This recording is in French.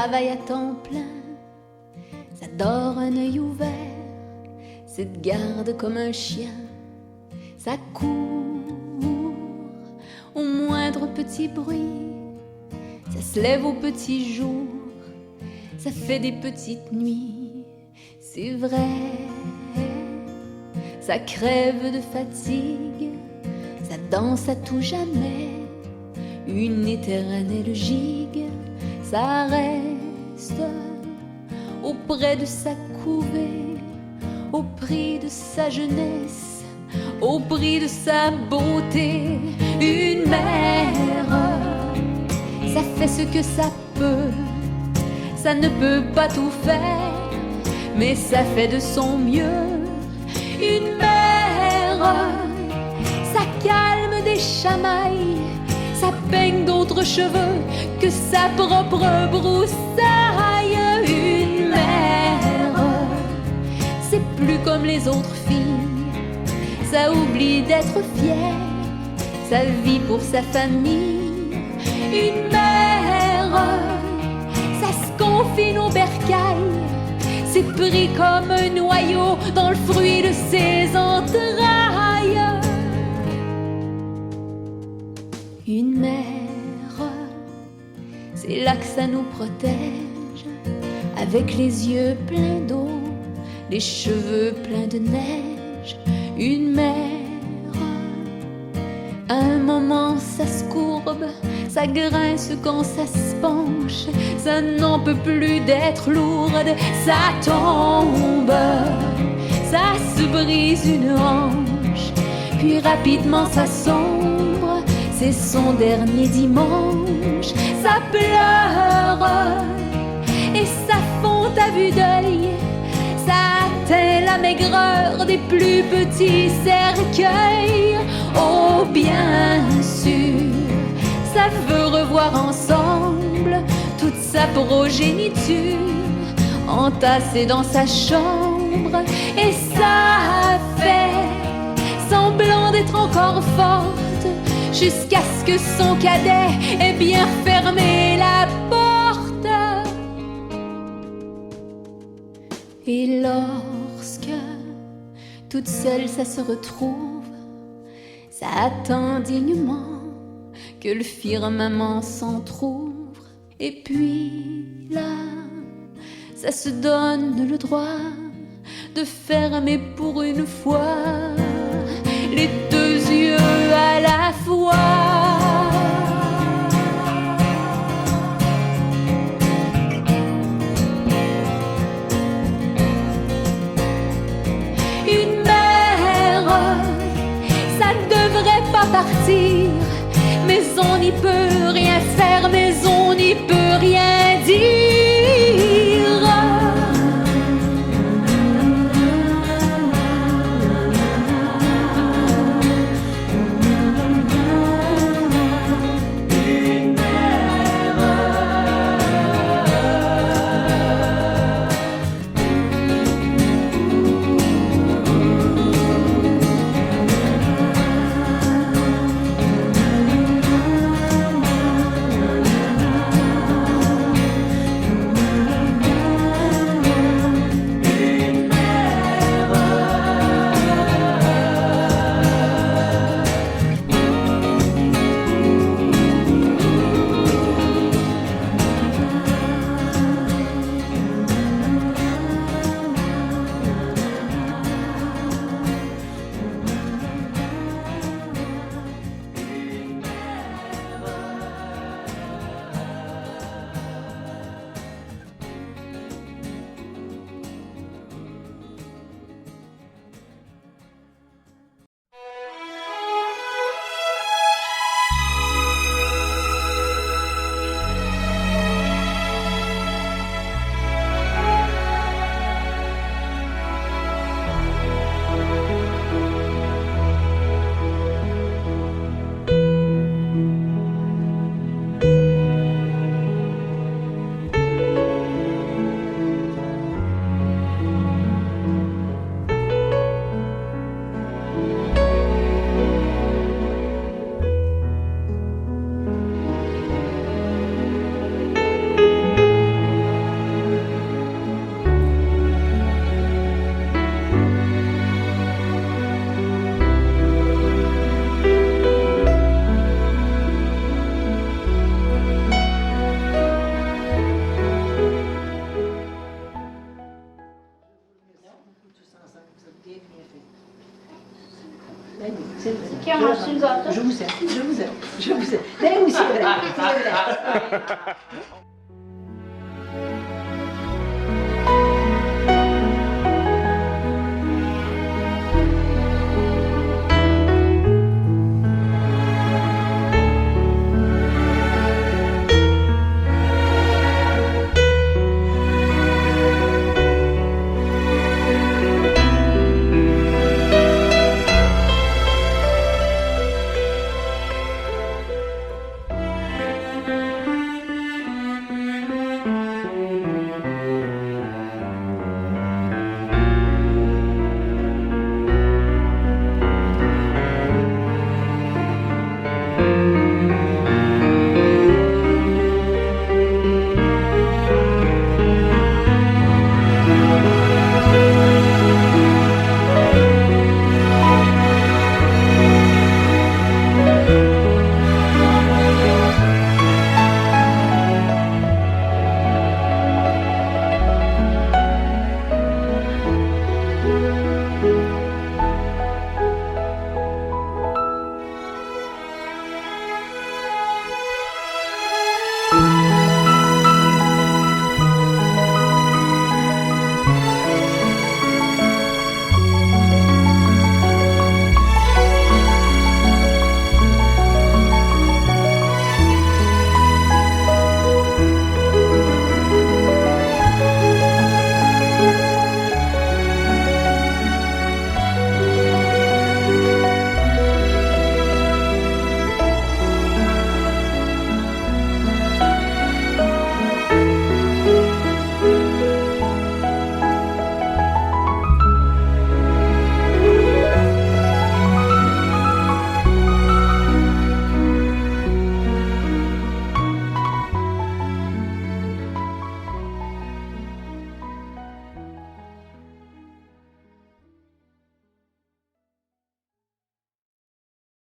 travaille à temps plein, ça dort un œil ouvert, ça te garde comme un chien, ça court au moindre petit bruit, ça se lève au petit jour, ça fait des petites nuits, c'est vrai, ça crève de fatigue, ça danse à tout jamais, une éternelle gigue, ça reste auprès de sa couvée, au prix de sa jeunesse, au prix de sa beauté. Une mère, ça fait ce que ça peut, ça ne peut pas tout faire, mais ça fait de son mieux. Une mère, ça calme des chamailles, ça peigne d'autres cheveux que sa propre broussaille. Une mère, c'est plus comme les autres filles, ça oublie d'être fière, ça vit pour sa famille. Une mère, ça se confine au bercail, c'est pris comme un noyau dans le fruit de ses entrailles. Une mère, c'est là que ça nous protège, avec les yeux pleins d'eau, les cheveux pleins de neige. Une mère, à un moment ça se courbe, ça grince quand ça se penche, ça n'en peut plus d'être lourde, ça tombe, ça se brise une hanche, puis rapidement ça sombre, c'est son dernier dimanche. Ça pleure et ça fond à vue d'œil, ça atteint la maigreur des plus petits cercueils. Oh bien sûr, ça veut revoir ensemble toute sa progéniture entassée dans sa chambre, et ça fait semblant d'être encore forte jusqu'à ce que son cadet ait bien fermé la porte. Et lorsque toute seule ça se retrouve, ça attend dignement que le firmament s'entr'ouvre, et puis là ça se donne le droit de fermer pour une fois les deux yeux à la fois. Une mère, ça devrait pas partir, mais on n'y peut rien faire, mais on n'y peut rien dire. C'est vrai. Chi ha messo il gatto? Je vous aime, je vous aime, je vous aime. Lei mi si vede,